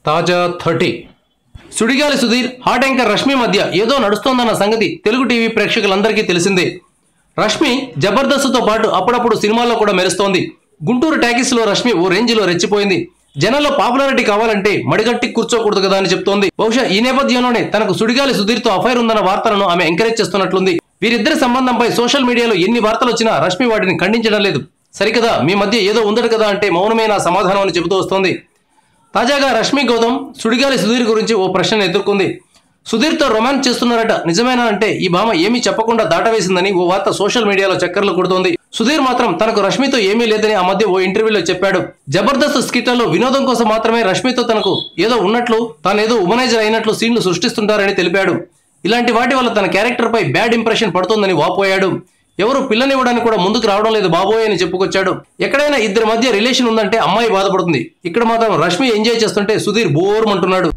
తాజా 30 Sudigali Sudheer hot anchor Rashmi మధ్య ఏదో నడుస్తోందన్న సంగతి తెలుగు టీవీ ప్రేక్షకులందరికీ తెలిసిందే. రష్మి జబర్దస్త్తో పాటు అప్పుడప్పుడు సినిమాల్లో కూడా మెరుస్తోంది. గుంటూరు టాకీస్లో రష్మి ఓ రేంజ్లో రెచ్చిపోయింది. జనంలో పాపులారిటీ కావాలంటే మడిగట్టి కూర్చోకూడదు కదా అని చెప్తోంది. బహుశా ఈ నేపథ్యంలోనే తనకు సుడిగాలి సుధీర్తో అఫైర్ ఉందన్న వార్తలను ఆమె ఎంకరేజ్ చేస్తున్నట్లుంది. వీరిద్దరి సంబంధంపై సోషల్ మీడియాలో ఎన్ని వార్తలు వచ్చినా రష్మి వాటిని ఖండించడం లేదు. సరికదా, మీ మధ్య ఏదో ఉందట కదా అంటే మౌనమే నా సమాధానం అని చెబుతూ వస్తోంది. తాజాగా రష్మి గౌతమ్ సుడిగాలి సుధీర్ గురించి ఓ ప్రశ్నను ఎదుర్కొంది. సుధీర్తో రొమాన్స్ చేస్తున్నారట, నిజమేనా అంటే ఈ భామ ఏమీ చెప్పకుండా దాటవేసిందని ఓ వార్త సోషల్ మీడియాలో చక్కర్లు కొడుతోంది. సుధీర్ మాత్రం తనకు రష్మితో ఏమీ లేదని ఆ మధ్య ఓ ఇంటర్వ్యూలో చెప్పాడు. జబర్దస్త్ స్కిట్లలో వినోదం కోసం మాత్రమే రష్మితో తనకు ఏదో ఉన్నట్లు, తానేదో ఉమనైజర్ అయినట్లు సీన్లు సృష్టిస్తుంటారని తెలిపాడు. ఇలాంటి వాటి వల్ల తన క్యారెక్టర్ పై బ్యాడ్ ఇంప్రెషన్ పడుతోందని వాపోయాడు. ఎవరు పిల్లనివ్వడానికి కూడా ముందుకు రావడం లేదు బాబోయ్ అని చెప్పుకొచ్చాడు. ఎక్కడైనా ఇద్దరి మధ్య రిలేషన్ ఉందంటే అమ్మాయి బాధపడుతుంది. ఇక్కడ మాత్రం రష్మి ఎంజాయ్ చేస్తుంటే సుధీర్ బోర్మంటున్నాడు.